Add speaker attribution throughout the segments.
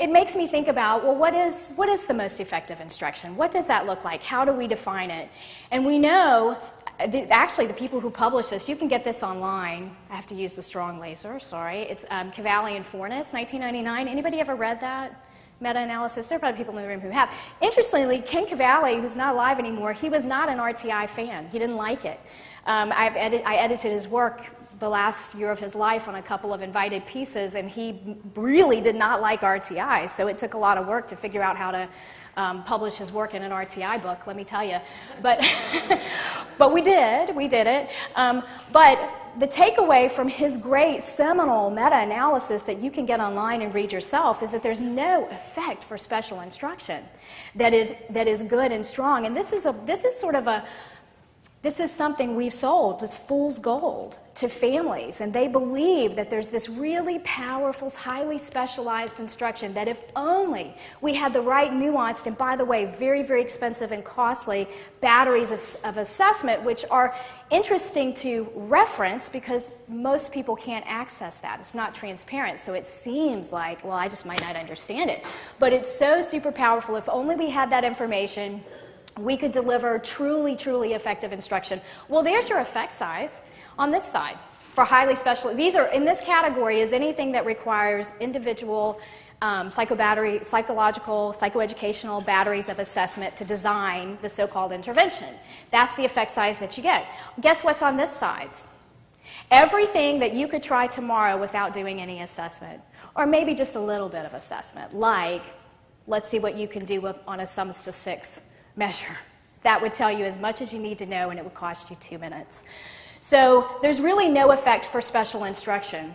Speaker 1: it makes me think about, well, what is the most effective instruction? What does that look like? How do we define it? And we know, actually, the people who publish this, you can get this online. I have to use the strong laser, sorry. It's Cavalli and Fornes, 1999. Anybody ever read that? Meta-analysis. There are probably people in the room who have. Interestingly, Ken Cavalli, who's not alive anymore, he was not an RTI fan. He didn't like it. I edited his work the last year of his life on a couple of invited pieces, and he really did not like RTI, so it took a lot of work to figure out how to publish his work in an RTI book, let me tell you. But, but we did it. But the takeaway from his great seminal meta-analysis that you can get online and read yourself is that there's no effect for special instruction that is good and strong. And this is something we've sold. It's fool's gold to families, and they believe that there's this really powerful, highly specialized instruction that if only we had the right nuanced, and by the way, very, very expensive and costly batteries of assessment, which are interesting to reference because most people can't access that. It's not transparent, so it seems like, well, I just might not understand it. But it's so super powerful. If only we had that information, we could deliver truly, truly effective instruction. Well, there's your effect size on this side for highly special. These are, in this category, is anything that requires individual psychological, psychoeducational batteries of assessment to design the so-called intervention. That's the effect size that you get. Guess what's on this side? Everything that you could try tomorrow without doing any assessment, or maybe just a little bit of assessment, like, let's see what you can do on a sums to 6 measure. That would tell you as much as you need to know, and it would cost you 2 minutes. So there's really no effect for special instruction.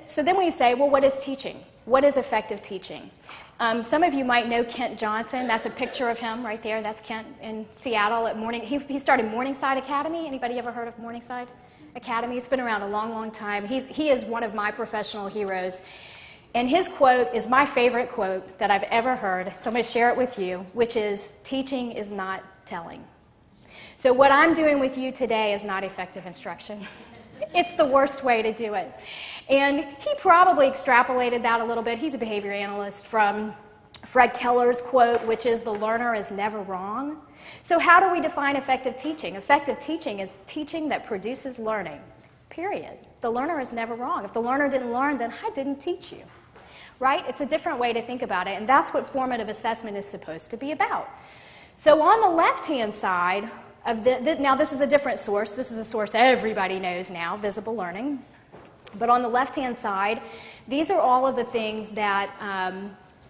Speaker 1: So then we say, well, what is teaching? What is effective teaching? Some of you might know Kent Johnson. That's a picture of him right there. That's Kent in Seattle at He started Morningside Academy. Anybody ever heard of Morningside Academy? It's been around a long, long time. He is one of my professional heroes. And his quote is my favorite quote that I've ever heard, so I'm going to share it with you, which is, teaching is not telling. So what I'm doing with you today is not effective instruction. It's the worst way to do it. And he probably extrapolated that a little bit. He's a behavior analyst from Fred Keller's quote, which is, the learner is never wrong. So how do we define effective teaching? Effective teaching is teaching that produces learning, period. The learner is never wrong. If the learner didn't learn, then I didn't teach you. Right? It's a different way to think about it, and that's what formative assessment is supposed to be about. So on the left-hand side of now this is a different source. This is a source everybody knows now, visible learning. But on the left-hand side, these are all of the things that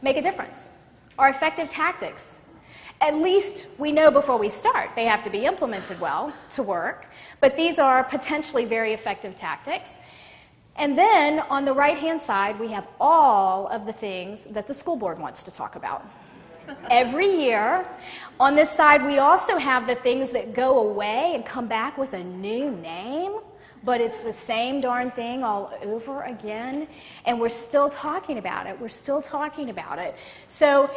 Speaker 1: make a difference. Our effective tactics. At least we know before we start. They have to be implemented well to work, but these are potentially very effective tactics. And then on the right-hand side, we have all of the things that the school board wants to talk about. Every year. On this side, we also have the things that go away and come back with a new name, but it's the same darn thing all over again, and we're still talking about it. We're still talking about it. So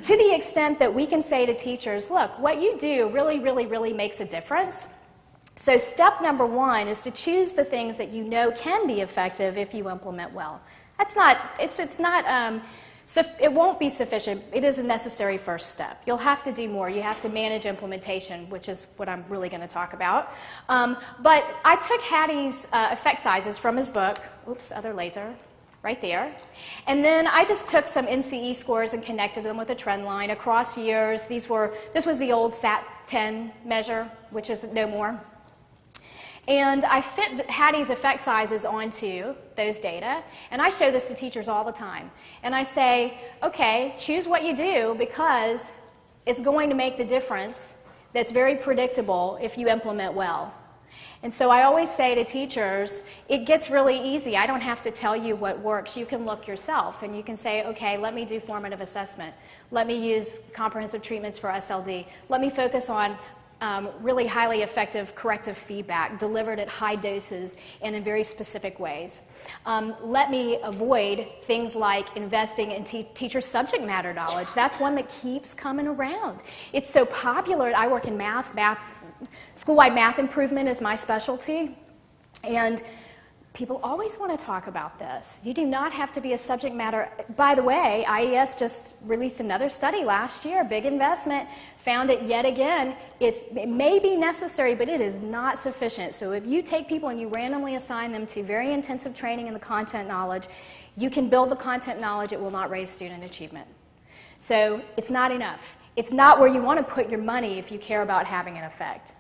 Speaker 1: to the extent that we can say to teachers, look, what you do really, really, really makes a difference. So step number 1 is to choose the things that you know can be effective if you implement well. That's not, it won't be sufficient. It is a necessary first step. You'll have to do more. You have to manage implementation, which is what I'm really going to talk about. But I took Hattie's effect sizes from his book. Oops, other laser. Right there. And then I just took some NCE scores and connected them with a trend line across years. This was the old SAT-10 measure, which is no more. And I fit Hattie's effect sizes onto those data, and I show this to teachers all the time. And I say, okay, choose what you do because it's going to make the difference that's very predictable if you implement well. And so I always say to teachers, it gets really easy. I don't have to tell you what works. You can look yourself, and you can say, okay, let me do formative assessment. Let me use comprehensive treatments for SLD. Let me focus on really highly effective corrective feedback delivered at high doses and in very specific ways. Let me avoid things like investing in teacher subject matter knowledge. That's one that keeps coming around. It's so popular. I work in math, school-wide math improvement is my specialty. And People always want to talk about this. You do not have to be a subject matter. By the way, IES just released another study last year, big investment, found it yet again. It may be necessary, but it is not sufficient. So if you take people and you randomly assign them to very intensive training in the content knowledge, you can build the content knowledge, it will not raise student achievement. So it's not enough. It's not where you want to put your money if you care about having an effect.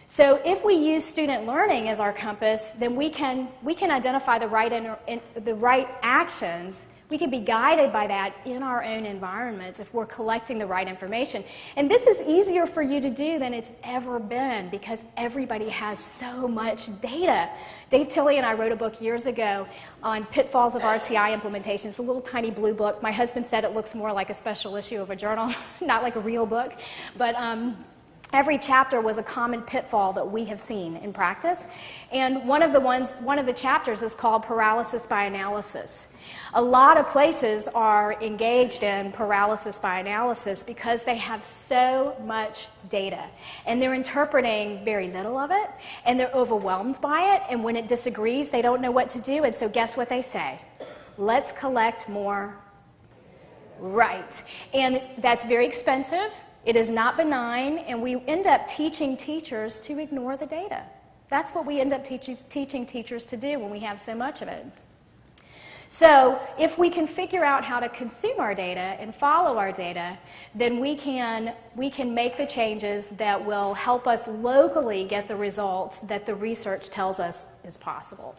Speaker 1: So if we use student learning as our compass, then we can identify the right actions. We can be guided by that in our own environments if we're collecting the right information. And this is easier for you to do than it's ever been because everybody has so much data. Dave Tilley and I wrote a book years ago on pitfalls of RTI implementation. It's a little tiny blue book. My husband said it looks more like a special issue of a journal, not like a real book. But every chapter was a common pitfall that we have seen in practice. And one of the chapters is called paralysis by analysis. A lot of places are engaged in paralysis by analysis because they have so much data. And they're interpreting very little of it, and they're overwhelmed by it, and when it disagrees, they don't know what to do, and so guess what they say? Let's collect more. Right. And that's very expensive. It is not benign, and we end up teaching teachers to ignore the data. That's what we end up teaching teachers to do when we have so much of it. So if we can figure out how to consume our data and follow our data, then we can make the changes that will help us locally get the results that the research tells us is possible.